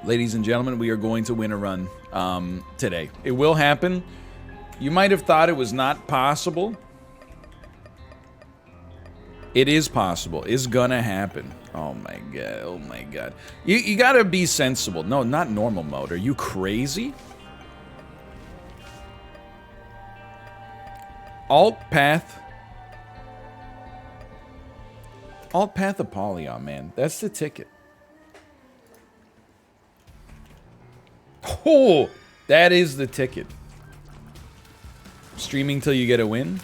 Ladies and gentlemen, we are going to win a run today. It will happen. You might have thought it was not possible. It is possible. It's gonna happen. Oh my god. Oh my god. You gotta be sensible. No, not normal mode. Are you crazy? Alt path. Alt path Apollyon, man. That's the ticket. Oh, that is the ticket. Streaming till you get a win.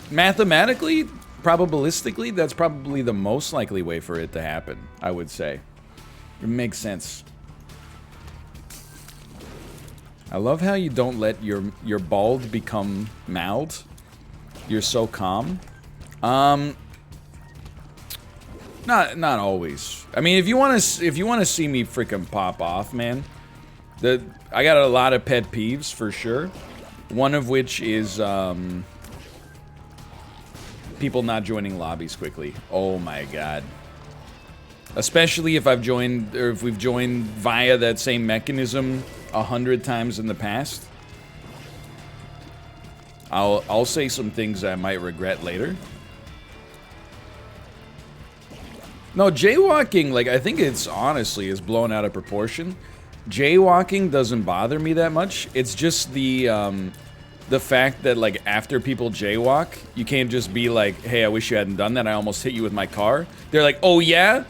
Mathematically, probabilistically, that's probably the most likely way for it to happen, I would say. It makes sense. I love how you don't let your bald become mauled. You're so calm. Not always. I mean, if you want to see me freaking pop off, man, I got a lot of pet peeves for sure. One of which is people not joining lobbies quickly. Oh my god. Especially if I've joined, or if we've joined via that same mechanism 100 times in the past. I'll say some things I might regret later. No, jaywalking, like, I think it's honestly is blown out of proportion. Jaywalking doesn't bother me that much. It's just the fact that, like, after people jaywalk, you can't just be like, hey, I wish you hadn't done that, I almost hit you with my car. They're like, oh yeah?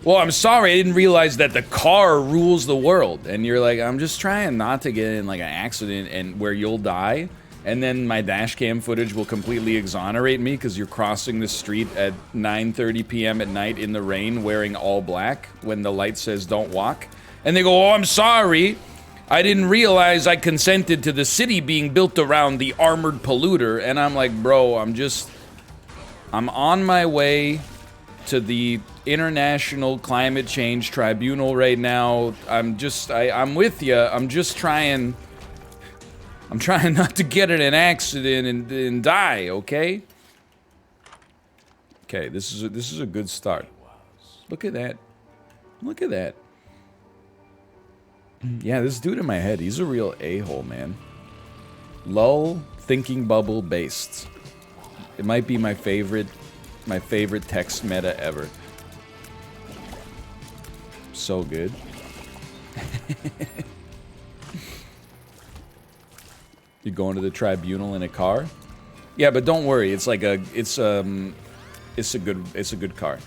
Well, I'm sorry, I didn't realize that the car rules the world. And you're like, I'm just trying not to get in, like, an accident and where you'll die. And then my dash cam footage will completely exonerate me because you're crossing the street at 9:30 p.m. at night in the rain wearing all black when the light says don't walk. And they go, oh, I'm sorry. I didn't realize I consented to the city being built around the armored polluter. And I'm like, bro, I'm on my way to the International Climate Change Tribunal right now. I'm with you. I'm trying not to get in an accident and die, okay? Okay, this is a good start. Look at that. Look at that. Yeah, this dude in my head, he's a real a-hole, man. Lull, thinking bubble based. It might be my favorite text meta ever. So good. You're going to the tribunal in a car? Yeah, but don't worry. It's like it's a good car.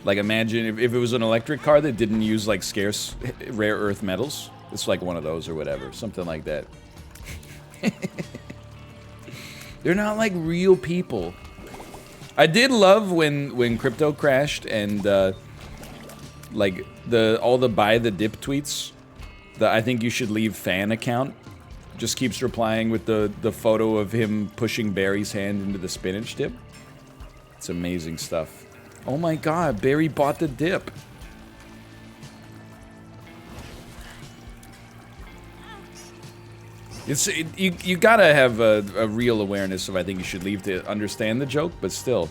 Like, imagine if it was an electric car that didn't use like scarce rare earth metals. It's like one of those or whatever, something like that. They're not like real people. I did love when crypto crashed and like all the buy the dip tweets. The I think you should leave fan account just keeps replying with the photo of him pushing Barry's hand into the spinach dip. It's amazing stuff. Oh my god, Barry bought the dip. You gotta have a real awareness of I think you should leave to understand the joke, but still,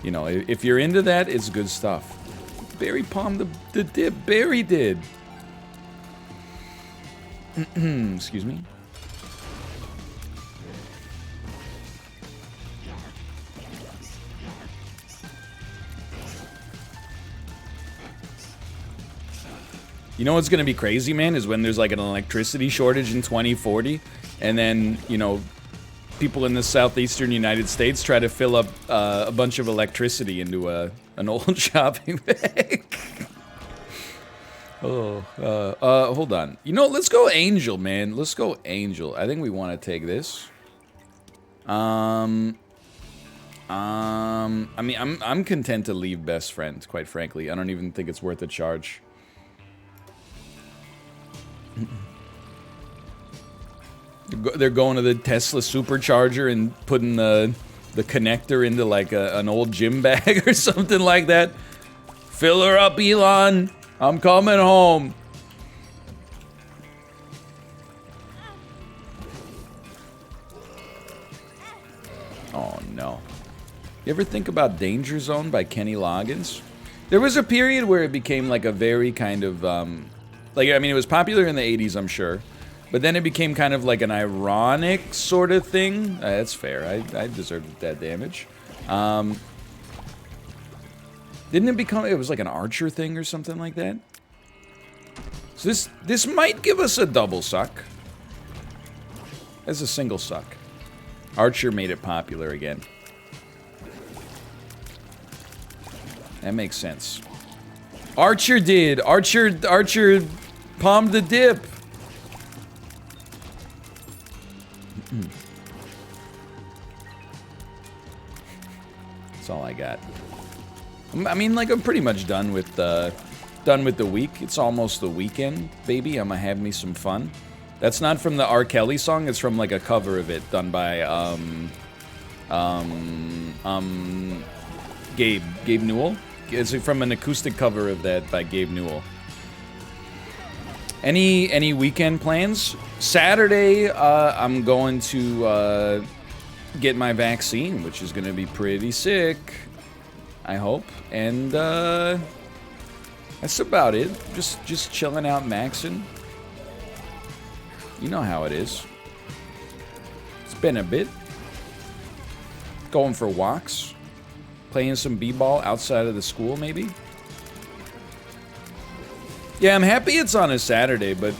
you know, if you're into that, it's good stuff. Barry palmed the dip. Barry did. Excuse me. You know what's gonna be crazy, man, is when there's like an electricity shortage in 2040, and then, you know, people in the southeastern United States try to fill up a bunch of electricity into an old shopping bag. Oh, hold on. You know, let's go Angel, man. Let's go Angel. I think we want to take this. I mean, I'm content to leave Best Friend, quite frankly. I don't even think it's worth a charge. They're going to the Tesla supercharger and putting the connector into like an old gym bag or something like that. Fill her up, Elon. I'm coming home. Oh no. You ever think about Danger Zone by Kenny Loggins? There was a period where it became like a very kind of, like, I mean, it was popular in the 80s, I'm sure. But then it became kind of like an ironic sort of thing. That's fair. I deserved that damage. Didn't it become, it was like an archer thing or something like that? So this might give us a double suck. As a single suck. Archer made it popular again. That makes sense. Archer did. Archer palmed the dip. That's all I got. I mean, like, I'm pretty much done with the week. It's almost the weekend, baby. I'm gonna have me some fun. That's not from the R. Kelly song. It's from like a cover of it done by Gabe Newell. It's from an acoustic cover of that by Gabe Newell. Any weekend plans? Saturday, I'm going to get my vaccine, which is going to be pretty sick. I hope. And that's about it. Just chilling out, maxing. You know how it is. It's been a bit. Going for walks. Playing some b-ball outside of the school, maybe? Yeah, I'm happy it's on a Saturday, but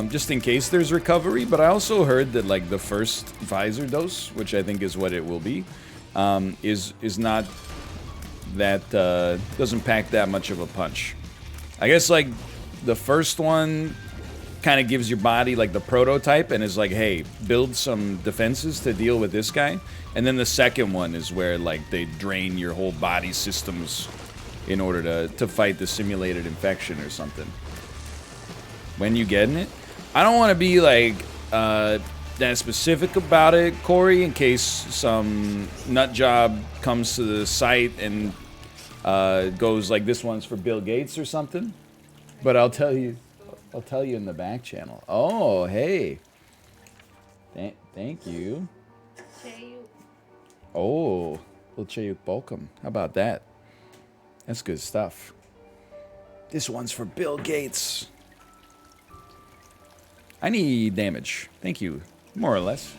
just in case there's recovery. But I also heard that, like, the first Pfizer dose, which I think is what it will be, is not that, doesn't pack that much of a punch. I guess, like, the first one kind of gives your body, like, the prototype and is like, hey, build some defenses to deal with this guy. And then the second one is where, like, they drain your whole body systems in order to fight the simulated infection or something. When you getting it? I don't want to be, like, that specific about it, Corey, in case some nut job comes to the site and goes like, this one's for Bill Gates or something. But I'll tell you in the back channel. Oh, hey. Thank you. Oh, little Chayuk Bolkum. How about that? That's good stuff. This one's for Bill Gates. I need damage. Thank you. More or less.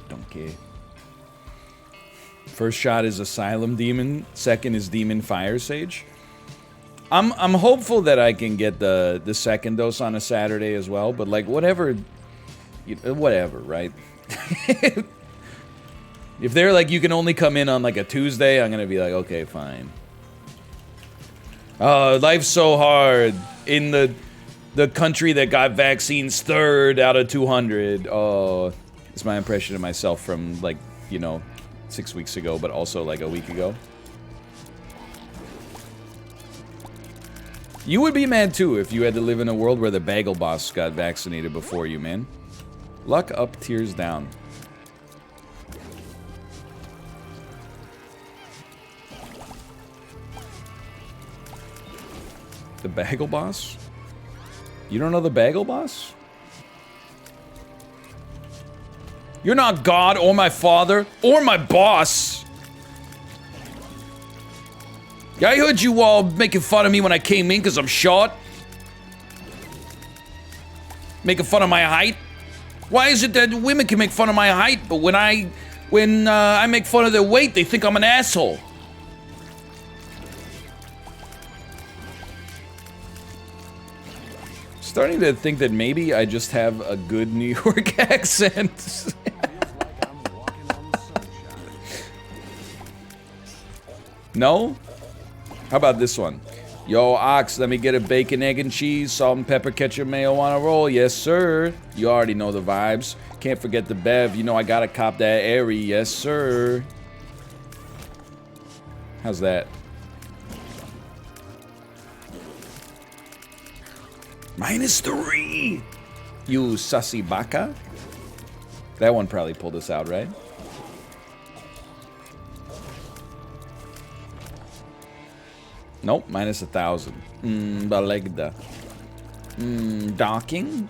Don't care. First shot is Asylum Demon. Second is Demon Fire Sage. I'm hopeful that I can get the second dose on a Saturday as well. But, like, whatever, right? If they're like, you can only come in on, like, a Tuesday, I'm gonna be like, okay, fine. Life's so hard in the country that got vaccines 3rd out of 200. Oh, it's my impression of myself from, like, you know, 6 weeks ago, but also, like, a week ago. You would be mad, too, if you had to live in a world where the bagel boss got vaccinated before you, man. Luck up, tears down. The bagel boss? You don't know the bagel boss? You're not God or my father or my boss. Yeah, I heard you all making fun of me when I came in because I'm short. Making fun of my height. Why is it that women can make fun of my height, but when I make fun of their weight, they think I'm an asshole? Starting to think that maybe I just have a good New York accent. No? How about this one? Yo, Ox, let me get a bacon, egg, and cheese, salt and pepper, ketchup, mayo on a roll. Yes, sir. You already know the vibes. Can't forget the bev. You know I gotta cop that airy. Yes, sir. How's that? -3! You sussy baka? That one probably pulled us out, right? Nope, -1,000. Balegda. Docking?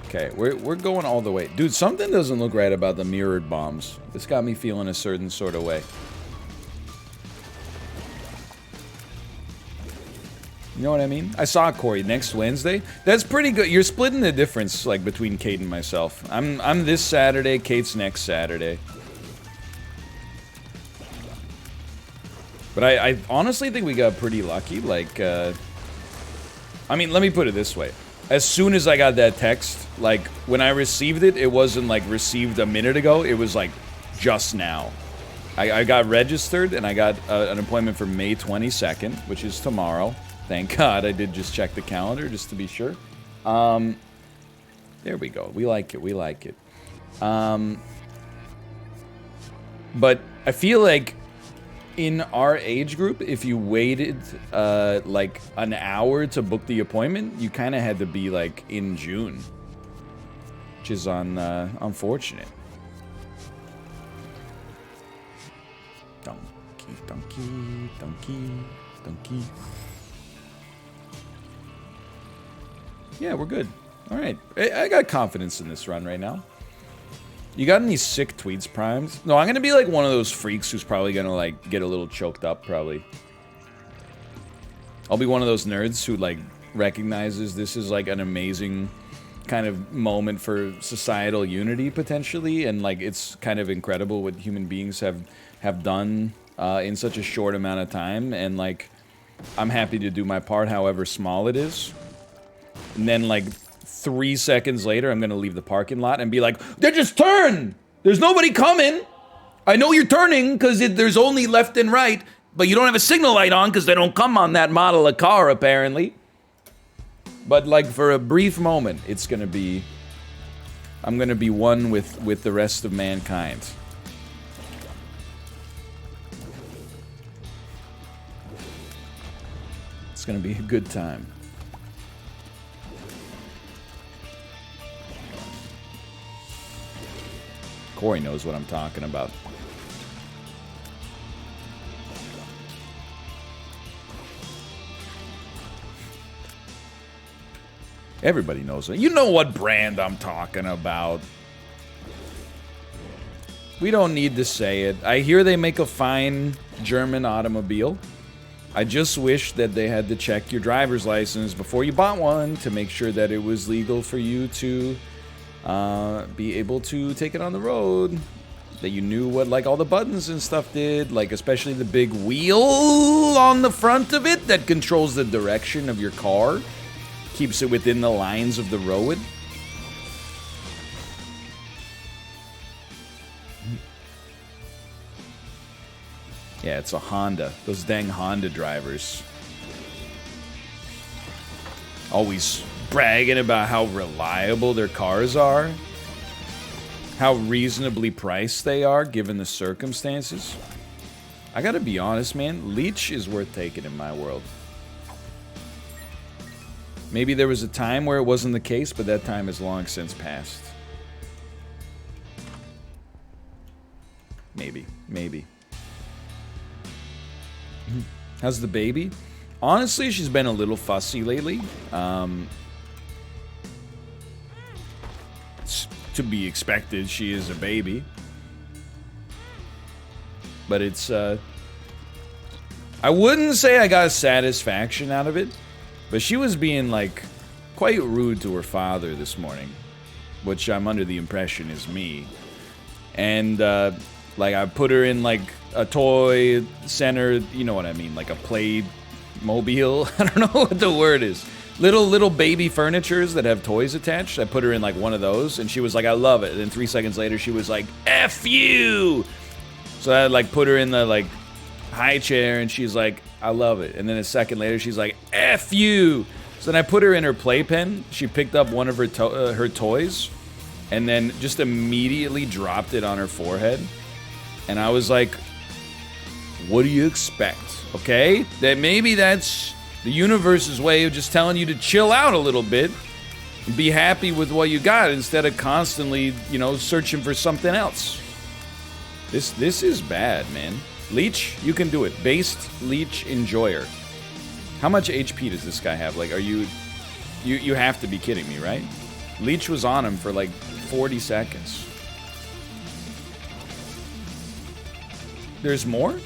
Okay, we're going all the way. Dude, something doesn't look right about the mirrored bombs. This got me feeling a certain sort of way. You know what I mean? I saw Corey next Wednesday. That's pretty good. You're splitting the difference, like, between Kate and myself. I'm this Saturday, Kate's next Saturday. But I honestly think we got pretty lucky. Like, I mean, let me put it this way. As soon as I got that text, like, when I received it, it wasn't, like, received a minute ago. It was, like, just now. I got registered, and I got an appointment for May 22nd, which is tomorrow. Thank God I did just check the calendar, just to be sure. There we go. We like it. We like it. But I feel like in our age group, if you waited, like, an hour to book the appointment, you kind of had to be, like, in June. Which is unfortunate. Donkey, donkey, donkey, donkey. Yeah, we're good. Alright. I got confidence in this run right now. You got any sick tweets primed? No, I'm gonna be like one of those freaks who's probably gonna, like, get a little choked up, probably. I'll be one of those nerds who, like, recognizes this is, like, an amazing kind of moment for societal unity, potentially, and, like, it's kind of incredible what human beings have done in such a short amount of time, and, like, I'm happy to do my part, however small it is. And then, like, 3 seconds later, I'm gonna leave the parking lot and be like, "They just turn! There's nobody coming! I know you're turning, because there's only left and right, but you don't have a signal light on, because they don't come on that model of car, apparently." But, like, for a brief moment, it's gonna be... I'm gonna be one with the rest of mankind. It's gonna be a good time. Corey knows what I'm talking about. Everybody knows it. You know what brand I'm talking about. We don't need to say it. I hear they make a fine German automobile. I just wish that they had to check your driver's license before you bought one to make sure that it was legal for you to be able to take it on the road. That you knew what, like, all the buttons and stuff did, like, especially the big wheel on the front of it that controls the direction of your car, keeps it within the lines of the road. Yeah, it's a Honda. Those dang Honda drivers. Always bragging about how reliable their cars are. How reasonably priced they are, given the circumstances. I gotta be honest, man. Leech is worth taking in my world. Maybe there was a time where it wasn't the case, but that time has long since passed. Maybe. Maybe. How's the baby? Honestly, she's been a little fussy lately. It's to be expected. She is a baby. But it's, I wouldn't say I got satisfaction out of it, but she was being, like, quite rude to her father this morning, which I'm under the impression is me. And, like, I put her in, like, a toy center, you know what I mean, like a play mobile. I don't know what the word is. Little baby furnitures that have toys attached. I put her in, like, one of those, and she was like, "I love it." And then 3 seconds later, she was like, "F you!" So I, like, put her in the, like, high chair, and she's like, "I love it." And then a second later, she's like, "F you!" So then I put her in her playpen. She picked up one of her toys, and then just immediately dropped it on her forehead. And I was like, what do you expect? Okay? That maybe that's the universe's way of just telling you to chill out a little bit and be happy with what you got instead of constantly, you know, searching for something else. This is bad, man. Leech, you can do it. Based Leech Enjoyer. How much HP does this guy have? Like, are you have to be kidding me, right? Leech was on him for like 40 seconds. There's more?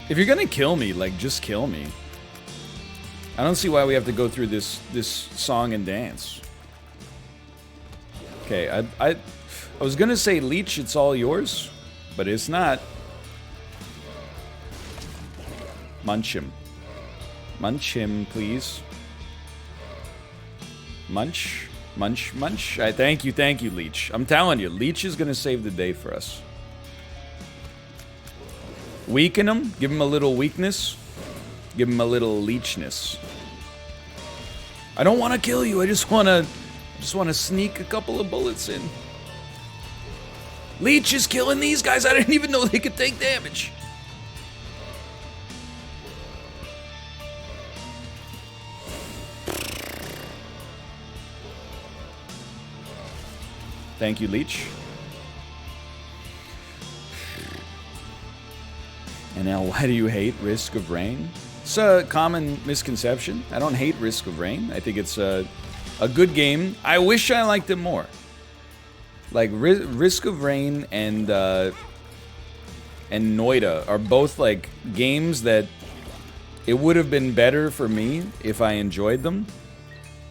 If you're gonna kill me, like, just kill me. I don't see why we have to go through this song and dance. Okay, I was gonna say, Leech, it's all yours, but it's not. Munch him. Munch him, please. Munch. Munch, munch. Thank you, Leech. I'm telling you, Leech is gonna save the day for us. Weaken him. Give him a little weakness. Give him a little leechness. I don't want to kill you. I just want to sneak a couple of bullets in. Leech is killing these guys. I didn't even know they could take damage. Thank you, Leech. And now, why do you hate Risk of Rain? It's a common misconception. I don't hate Risk of Rain. I think it's a good game. I wish I liked it more. Like, Risk of Rain and Noida are both, like, games that it would have been better for me if I enjoyed them.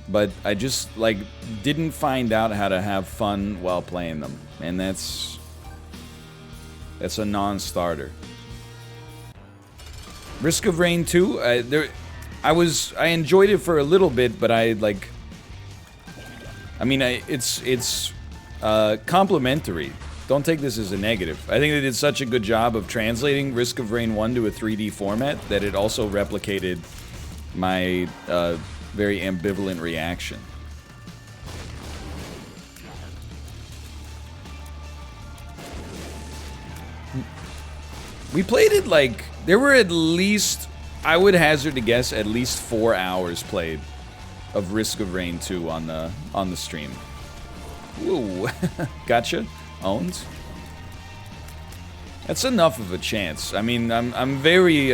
But I just, like, didn't find out how to have fun while playing them. And that's a non-starter. Risk of Rain 2, I enjoyed it for a little bit, but it's complimentary. Don't take this as a negative. I think they did such a good job of translating Risk of Rain 1 to a 3D format that it also replicated my very ambivalent reaction. We played it like, there were at least, I would hazard to guess, at least 4 hours played of Risk of Rain 2 on the stream. Woo, gotcha, owned. That's enough of a chance. I mean, I'm very,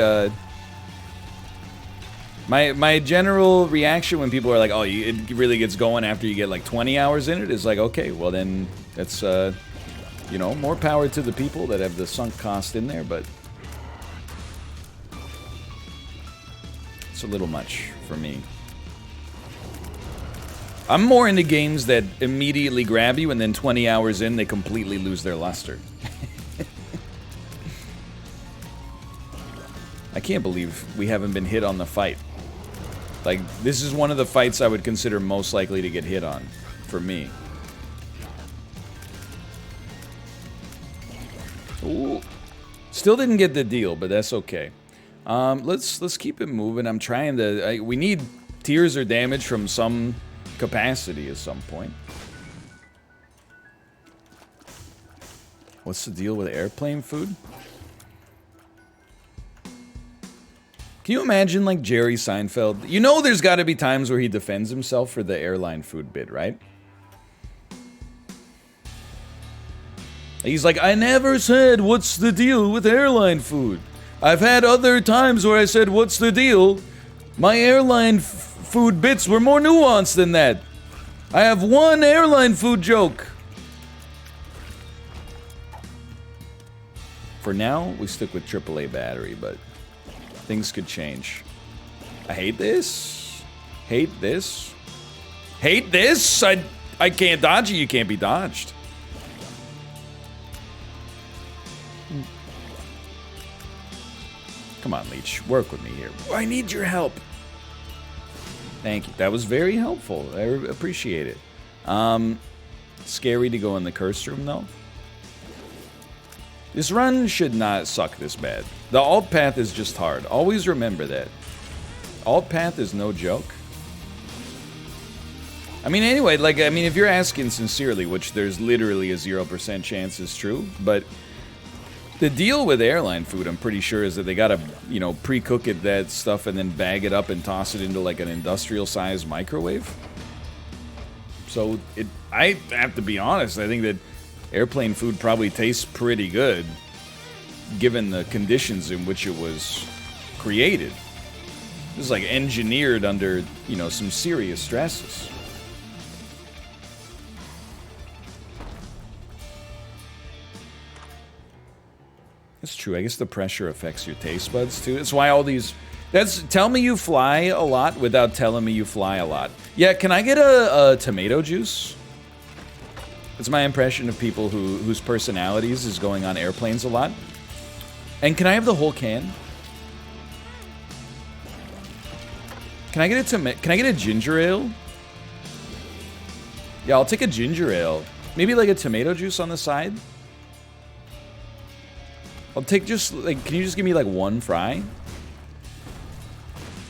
my general reaction when people are like, oh, it really gets going after you get like 20 hours in it, is like, okay, well then, that's, you know, more power to the people that have the sunk cost in there, but it's a little much for me. I'm more into games that immediately grab you and then 20 hours in, they completely lose their luster. I can't believe we haven't been hit on the fight. Like, this is one of the fights I would consider most likely to get hit on, for me. Ooh. Still didn't get the deal, but that's okay. Let's keep it moving. I'm trying to... we need tears or damage from some capacity at some point. What's the deal with airplane food? Can you imagine, like, Jerry Seinfeld? You know there's got to be times where he defends himself for the airline food bit, right? He's like, I never said, what's the deal with airline food? I've had other times where I said, what's the deal? My airline food bits were more nuanced than that. I have one airline food joke. For now, we stick with AAA battery, but things could change. I hate this. Hate this. Hate this? I can't dodge you. You can't be dodged. Come on, Leech. Work with me here. I need your help. Thank you. That was very helpful. I appreciate it. Scary to go in the curse room, though. This run should not suck this bad. The alt path is just hard. Always remember that. Alt path is no joke. I mean, anyway, like, I mean, if you're asking sincerely, which there's literally a 0% chance is true, but the deal with airline food, I'm pretty sure, is that they gotta, you know, pre-cook it, that stuff, and then bag it up and toss it into, like, an industrial-sized microwave. So, I have to be honest, I think that airplane food probably tastes pretty good, given the conditions in which it was created. This is like engineered under, you know, some serious stresses. That's true. I guess the pressure affects your taste buds too. That's why all these... That's... Tell me you fly a lot without telling me you fly a lot. Yeah, can I get a tomato juice? It's my impression of people whose personalities is going on airplanes a lot. And can I have the whole can? Can I get a ginger ale? Yeah, I'll take a ginger ale. Maybe like a tomato juice on the side? I'll take just, like, can you just give me, like, one fry?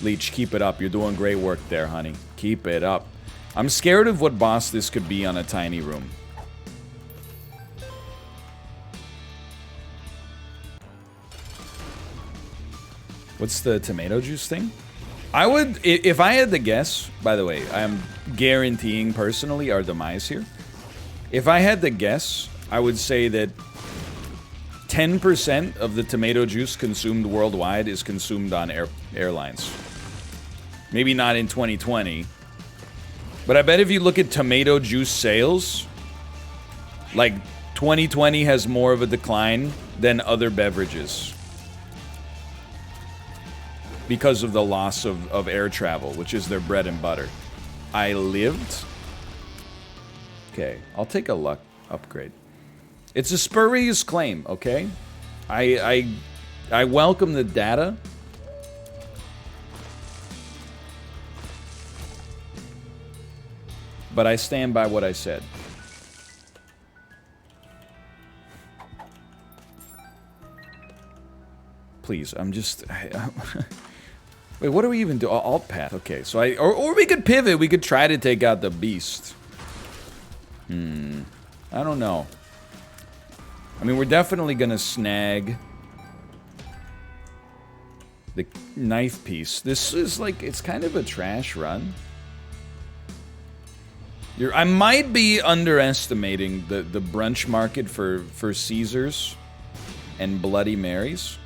Leech, keep it up. You're doing great work there, honey. Keep it up. I'm scared of what boss this could be on a tiny room. What's the tomato juice thing? I would, if I had to guess, by the way, I'm guaranteeing personally our demise here. If I had to guess, I would say that 10% of the tomato juice consumed worldwide is consumed on airlines. Maybe not in 2020. But I bet if you look at tomato juice sales, like 2020 has more of a decline than other beverages. Because of the loss of air travel, which is their bread and butter. I lived? Okay, I'll take a luck upgrade. It's a spurious claim, okay? I welcome the data. But I stand by what I said. Please, I'm just... Wait, what do we even do? Alt path. Okay, so or we could pivot. We could try to take out the beast. I don't know. I mean, we're definitely gonna snag the knife piece. This is like, it's kind of a trash run. I might be underestimating the brunch market for Caesars and Bloody Marys.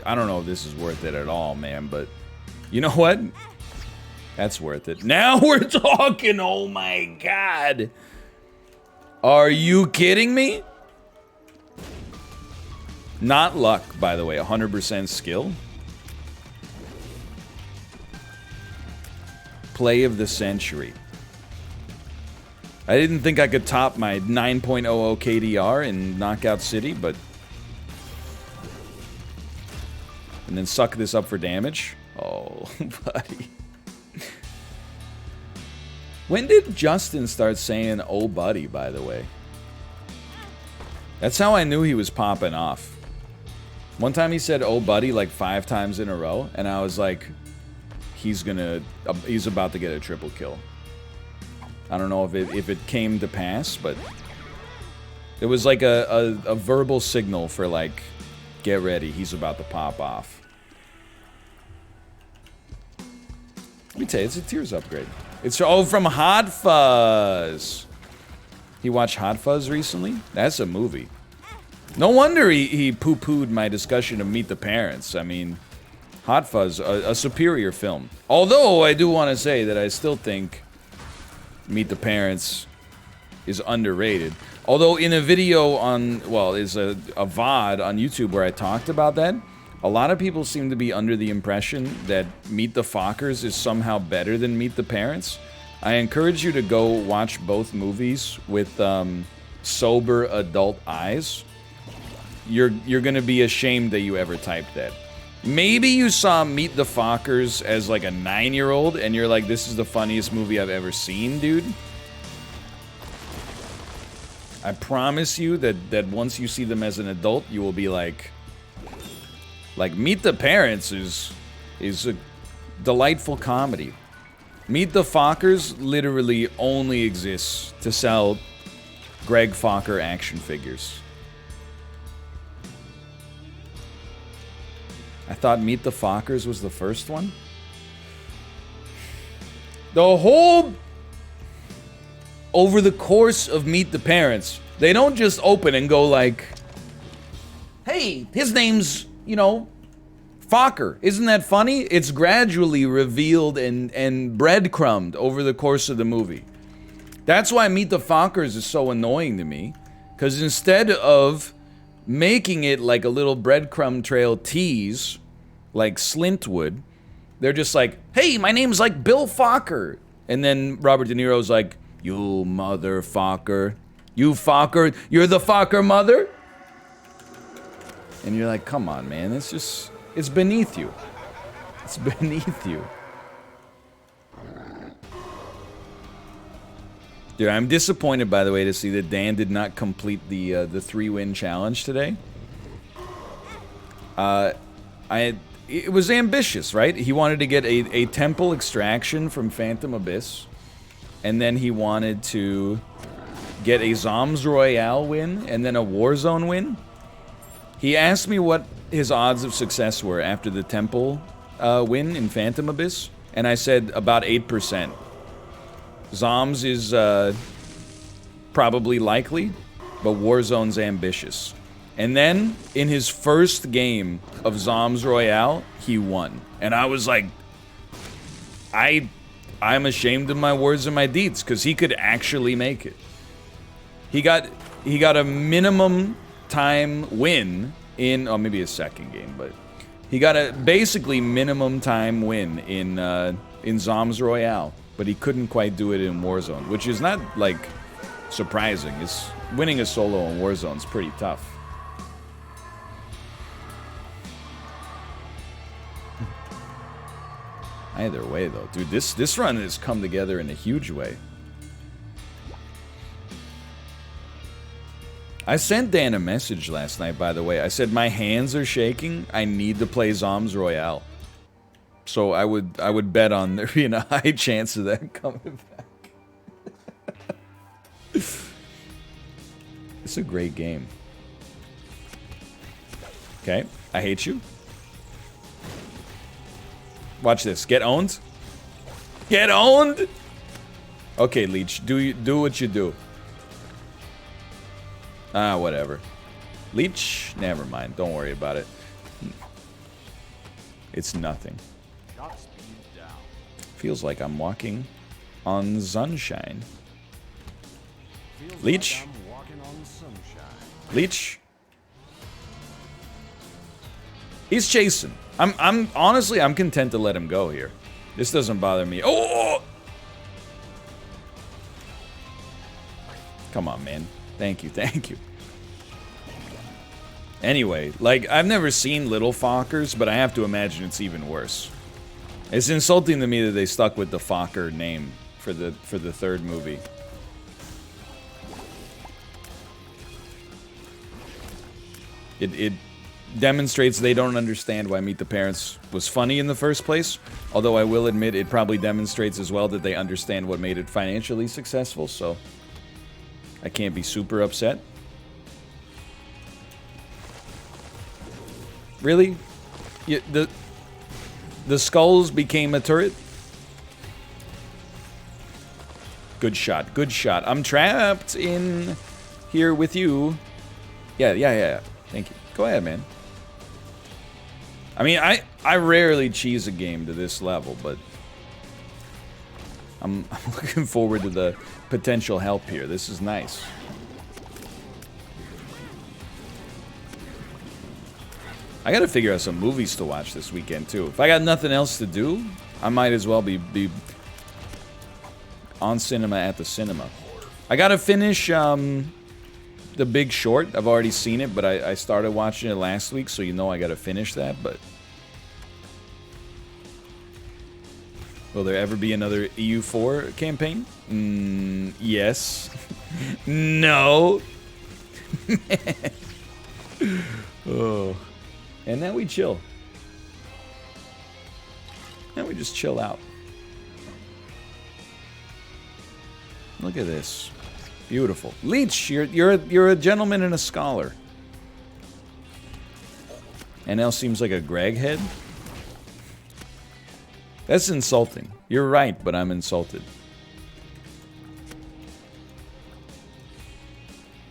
I don't know if this is worth it at all, man, but you know what? That's worth it. Now we're talking, oh my god. Are you kidding me? Not luck, by the way, 100% skill. Play of the century. I didn't think I could top my 9.00 KDR in Knockout City, but... And then suck this up for damage. Oh, buddy. When did Justin start saying, oh, buddy, by the way? That's how I knew he was popping off. One time he said, oh, buddy, like 5 times in a row. And I was like, he's about to get a triple kill. I don't know if it came to pass, but... It was like a verbal signal for, like, get ready, he's about to pop off. Let me tell you, it's a Tears upgrade. It's from Hot Fuzz. He watched Hot Fuzz recently? That's a movie. No wonder he poo-pooed my discussion of Meet the Parents. I mean, Hot Fuzz, a superior film. Although, I do want to say that I still think Meet the Parents is underrated. Although, in a video on, well, is a VOD on YouTube where I talked about that, a lot of people seem to be under the impression that Meet the Fockers is somehow better than Meet the Parents. I encourage you to go watch both movies with sober adult eyes. You're gonna be ashamed that you ever typed that. Maybe you saw Meet the Fockers as like a 9-year-old and you're like, this is the funniest movie I've ever seen, dude. I promise you that once you see them as an adult, you will be like Meet the Parents is a delightful comedy. Meet the Fockers literally only exists to sell Greg Fokker action figures. I thought Meet the Fockers was the first one. The whole... Over the course of Meet the Parents, they don't just open and go like, hey, his name's, you know, Fokker. Isn't that funny? It's gradually revealed and breadcrumbed over the course of the movie. That's why Meet the Fockers is so annoying to me. Because instead of making it like a little breadcrumb trail tease, like Slint would, they're just like, hey, my name's like Bill Fokker. And then Robert De Niro's like, you motherfucker. You Fokker, you're the Fokker mother? And you're like, come on, man, it's just, it's beneath you. It's beneath you. Dude, I'm disappointed, by the way, to see that Dan did not complete the 3-win challenge today. It was ambitious, right? He wanted to get a temple extraction from Phantom Abyss, and then he wanted to get a Zombs Royale win, and then a Warzone win. He asked me what his odds of success were after the temple win in Phantom Abyss, and I said about 8%. Zombs is probably likely, but Warzone's ambitious. And then, in his first game of Zombs Royale, he won. And I was like, I'm ashamed of my words and my deeds, because he could actually make it. He got a minimum time win in, oh, maybe a second game, but he got a basically minimum time win in Zombs Royale. But he couldn't quite do it in Warzone, which is not, like, surprising. It's, winning a solo in Warzone is pretty tough. Either way, though. Dude, this run has come together in a huge way. I sent Dan a message last night, by the way. I said, my hands are shaking. I need to play Zombs Royale. So I would bet on there being a high chance of that coming back. It's a great game. Okay, I hate you. Watch this. Get owned. Get owned. Okay, Leech, do what you do. Ah, whatever. Leech, never mind. Don't worry about it. It's nothing. Feels like I'm walking on sunshine. Leech? Leech? He's chasing. I'm honestly, I'm content to let him go here. This doesn't bother me. Oh! Come on, man. Thank you, thank you. Anyway, like, I've never seen Little Fockers, but I have to imagine it's even worse. It's insulting to me that they stuck with the Fokker name for the third movie. It demonstrates they don't understand why Meet the Parents was funny in the first place. Although I will admit it probably demonstrates as well that they understand what made it financially successful, so I can't be super upset. Really? The skulls became a turret? Good shot, good shot. I'm trapped in here with you. Yeah. Thank you. Go ahead, man. I mean, I rarely cheese a game to this level, but I'm looking forward to the potential help here. This is nice. I gotta figure out some movies to watch this weekend, too. If I got nothing else to do, I might as well be on cinema at the cinema. I gotta finish The Big Short. I've already seen it, but I started watching it last week, so you know I gotta finish that, but... Will there ever be another EU4 campaign? Yes. No. Oh. And then we chill. Then we just chill out. Look at this. Beautiful. Leech, you're a gentleman and a scholar. NL seems like a Greg head. That's insulting. You're right, but I'm insulted.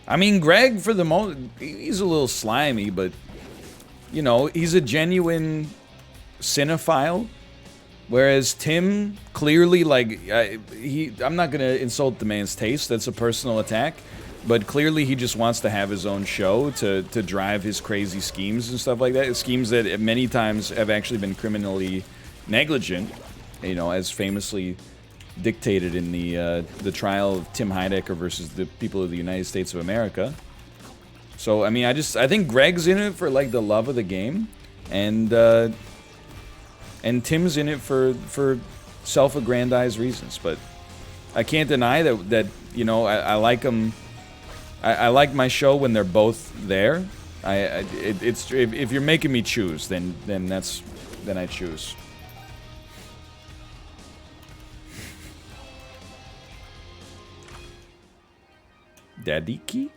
I mean, Greg, for the most, he's a little slimy, but, you know, he's a genuine cinephile, whereas Tim clearly, like, I'm not gonna insult the man's taste. That's a personal attack. But clearly he just wants to have his own show to drive his crazy schemes and stuff like that. Schemes that many times have actually been criminally negligent, you know, as famously dictated in the trial of Tim Heidecker versus the people of the United States of America. So, I mean, I think Greg's in it for, like, the love of the game. And Tim's in it for self-aggrandized reasons. But I can't deny that you know, I like them. I like my show when they're both there. If you're making me choose, then I choose. Dadiki?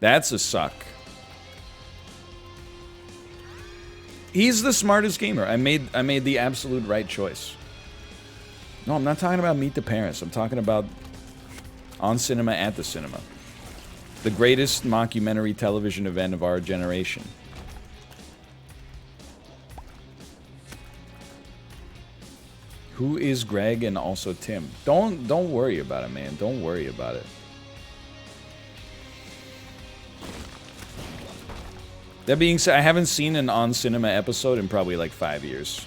That's a suck. He's the smartest gamer. I made the absolute right choice. No, I'm not talking about Meet the Parents. I'm talking about On Cinema at the Cinema. The greatest mockumentary television event of our generation. Who is Greg and also Tim? Don't worry about it, man. Don't worry about it. That being said, I haven't seen an On Cinema episode in probably like 5 years.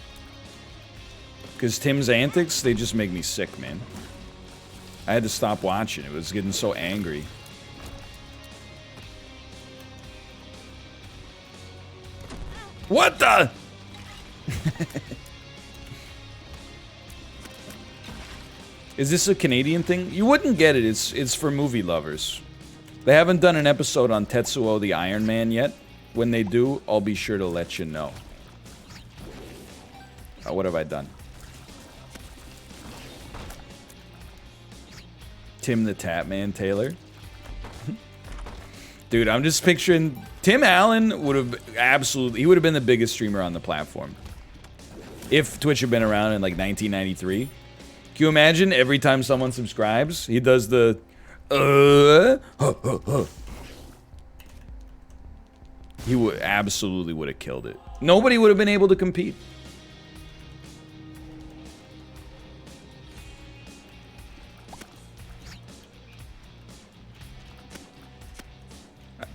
Because Tim's antics, they just make me sick, man. I had to stop watching. It was getting so angry. What the? Is this a Canadian thing? You wouldn't get it. It's for movie lovers. They haven't done an episode on Tetsuo the Iron Man yet. When they do, I'll be sure to let you know. Oh, what have I done? Tim the Tapman Taylor. Dude, I'm just picturing Tim Allen would have he would have been the biggest streamer on the platform. If Twitch had been around in like 1993. Can you imagine every time someone subscribes, he does the He would absolutely would have killed it. Nobody would have been able to compete.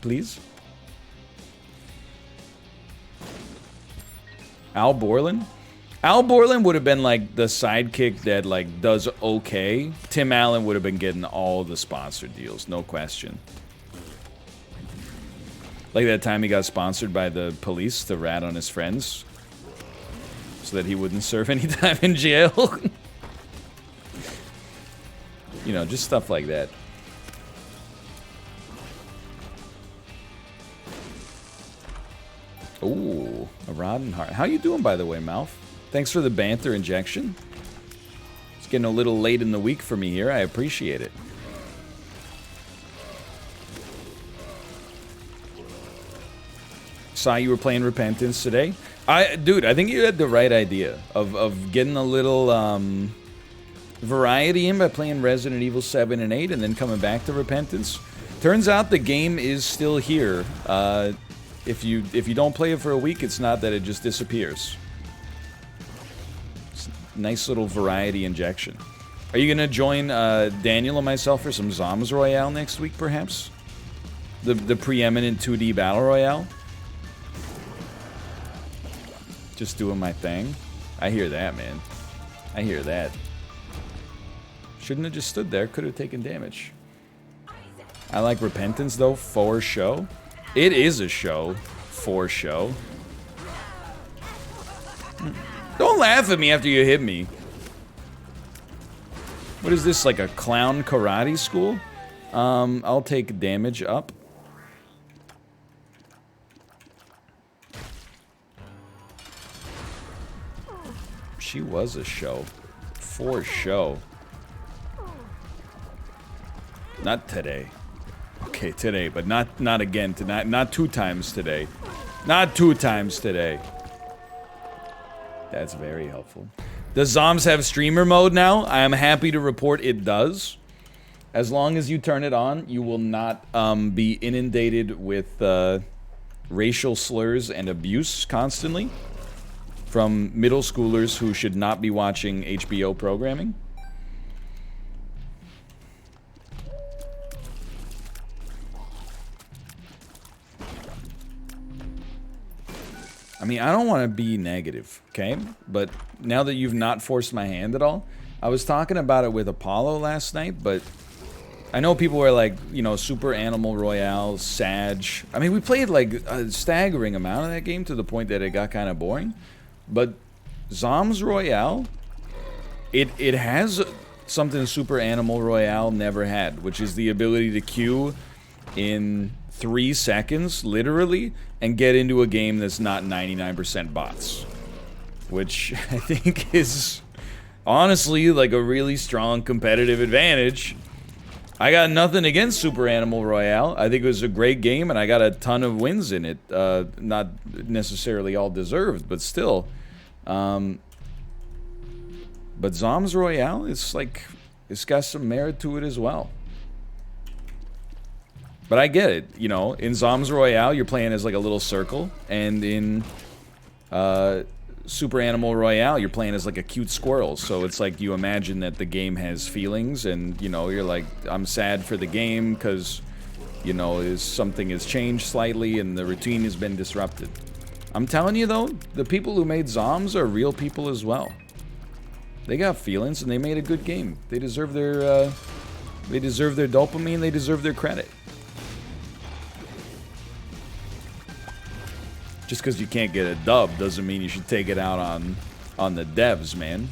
Please? Al Borland? Al Borland would have been like the sidekick that like does okay. Tim Allen would have been getting all the sponsored deals, no question. Like that time he got sponsored by the police to rat on his friends so that he wouldn't serve any time in jail. You know, just stuff like that. Ooh, a rotten heart. How you doing, by the way, Mouth? Thanks for the banter injection. It's getting a little late in the week for me here. I appreciate it. Saw you were playing Repentance today. Dude, I think you had the right idea of getting a little variety in by playing Resident Evil 7 and 8 and then coming back to Repentance. Turns out the game is still here. If you don't play it for a week, it's not that it just disappears. It's a nice little variety injection. Are you gonna join Daniel and myself for some Zombs Royale next week, perhaps? The preeminent 2D Battle Royale? Just doing my thing. I hear that, man. I hear that. Shouldn't have just stood there. Could have taken damage. I like Repentance, though, for show. It is a show. For show. Don't laugh at me after you hit me. What is this, like a clown karate school? I'll take damage up. She was a show. For show. Not today. Okay, today, but not again tonight. Not 2 times today. Not 2 times today. That's very helpful. Does Zombs have streamer mode now? I am happy to report it does. As long as you turn it on, you will not be inundated with racial slurs and abuse constantly from middle schoolers who should not be watching HBO programming. I mean, I don't want to be negative, okay? But now that you've not forced my hand at all, I was talking about it with Apollo last night, but I know people were like, you know, Super Animal Royale, Sag. I mean, we played like a staggering amount of that game to the point that it got kind of boring. But Zoms Royale, it has something Super Animal Royale never had, which is the ability to queue in 3 seconds, literally, and get into a game that's not 99% bots. Which I think is honestly like a really strong competitive advantage. I got nothing against Super Animal Royale. I think it was a great game, and I got a ton of wins in it. Not necessarily all deserved, but still. But Zoms Royale, it's like, it's got some merit to it as well. But I get it, you know, in Zoms Royale, you're playing as like a little circle, and in Super Animal Royale, you're playing as like a cute squirrel. So it's like you imagine that the game has feelings, and, you know, you're like, I'm sad for the game because, you know, something has changed slightly and the routine has been disrupted. I'm telling you though, the people who made Zoms are real people as well. They got feelings and they made a good game. They deserve their dopamine, they deserve their credit. Just because you can't get a dub doesn't mean you should take it out on the devs, man.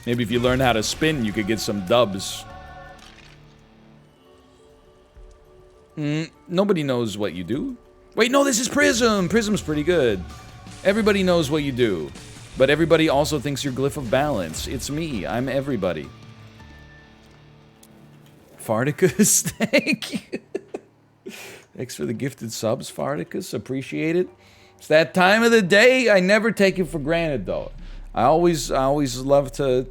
Maybe if you learn how to spin, you could get some dubs. Nobody knows what you do. Wait, no, this is Prism! Prism's pretty good. Everybody knows what you do. But everybody also thinks you're Glyph of Balance. It's me. I'm everybody. Farticus, thank you. Thanks for the gifted subs, Farticus. Appreciate it. It's that time of the day. I never take it for granted, though. I always love to...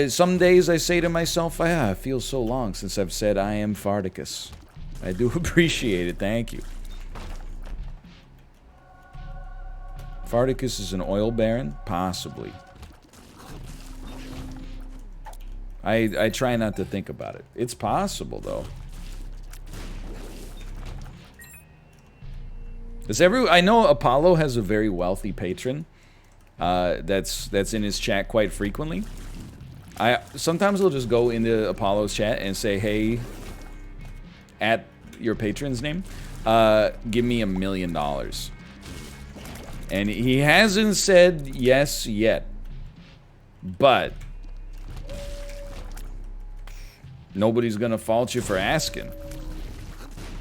some days I say to myself, it feels so long since I've said I am Farticus. I do appreciate it. Thank you. Farticus is an oil baron? Possibly. I try not to think about it. It's possible, though. I know Apollo has a very wealthy patron that's in his chat quite frequently. Sometimes I'll just go into Apollo's chat and say, hey, at your patron's name, give me $1 million. And he hasn't said yes yet. But nobody's gonna fault you for asking.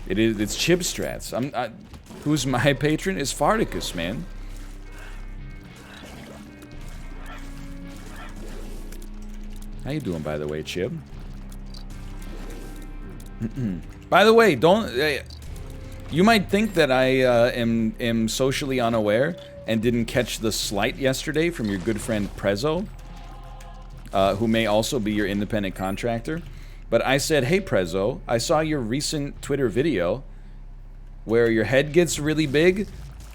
It's chip strats. Who's my patron? Is Farticus, man. How you doing, by the way, Chib? By the way, don't... you might think that I am socially unaware and didn't catch the slight yesterday from your good friend Prezzo, who may also be your independent contractor. But I said, hey, Prezzo, I saw your recent Twitter video where your head gets really big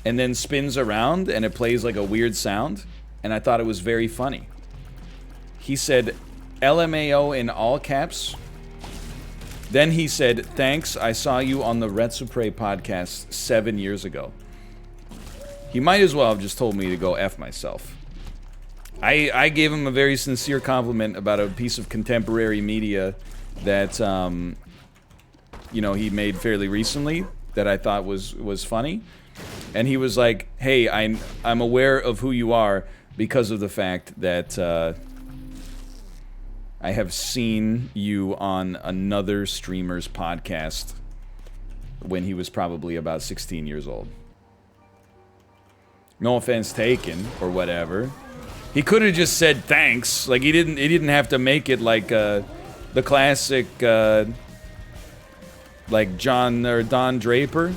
and then spins around and it plays like a weird sound, and I thought it was very funny. He said, LMAO in all caps. Then he said, thanks, I saw you on the Retsupre podcast 7 years ago. He might as well have just told me to go F myself. I gave him a very sincere compliment about a piece of contemporary media that, you know, he made fairly recently that I thought was funny. And he was like, hey, I'm aware of who you are because of the fact that I have seen you on another streamer's podcast when he was probably about 16 years old. No offense taken, or whatever. He could have just said thanks. Like, he didn't have to make it like the classic like John or Don Draper.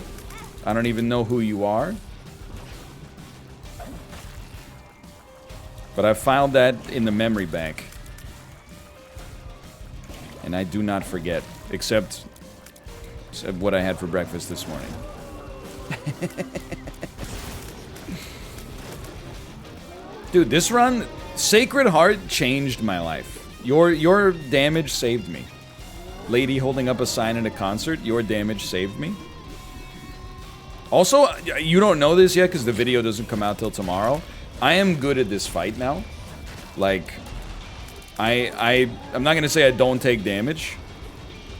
I don't even know who you are. But I filed that in the memory bank. And I do not forget. Except what I had for breakfast this morning. Dude, this run, Sacred Heart changed my life. Your damage saved me. Lady holding up a sign at a concert, your damage saved me. Also, you don't know this yet because the video doesn't come out till tomorrow. I am good at this fight now. Like, I'm not gonna say I don't take damage,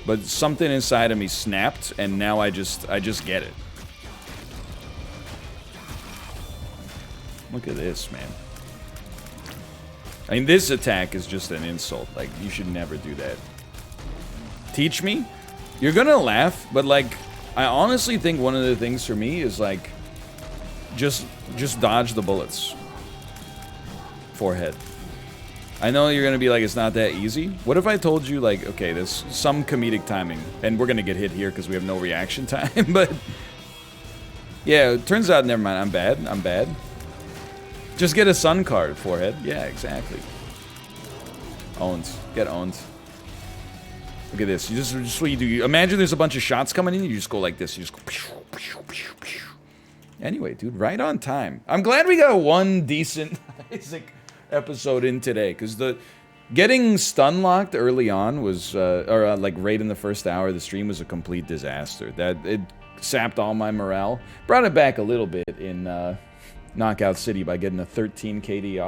but something inside of me snapped, and now I just get it. Look at this, man. I mean, this attack is just an insult. Like, you should never do that. Teach me? You're gonna laugh, but like, I honestly think one of the things for me is like, just dodge the bullets. Forehead. I know you're gonna be like, it's not that easy. What if I told you like, okay, there's some comedic timing, and we're gonna get hit here because we have no reaction time, but yeah, it turns out, never mind, I'm bad. Just get a sun card, forehead. Yeah, exactly. Owned. Get owned. Look at this. You just what you do. You imagine there's a bunch of shots coming in. You just go like this. You just go. Pew, pew, pew, pew. Anyway, dude, right on time. I'm glad we got one decent Isaac episode in today, because the getting stun locked early on was, like right in the first hour of the stream, was a complete disaster. That it sapped all my morale. Brought it back a little bit in Knockout City by getting a 13 KDR.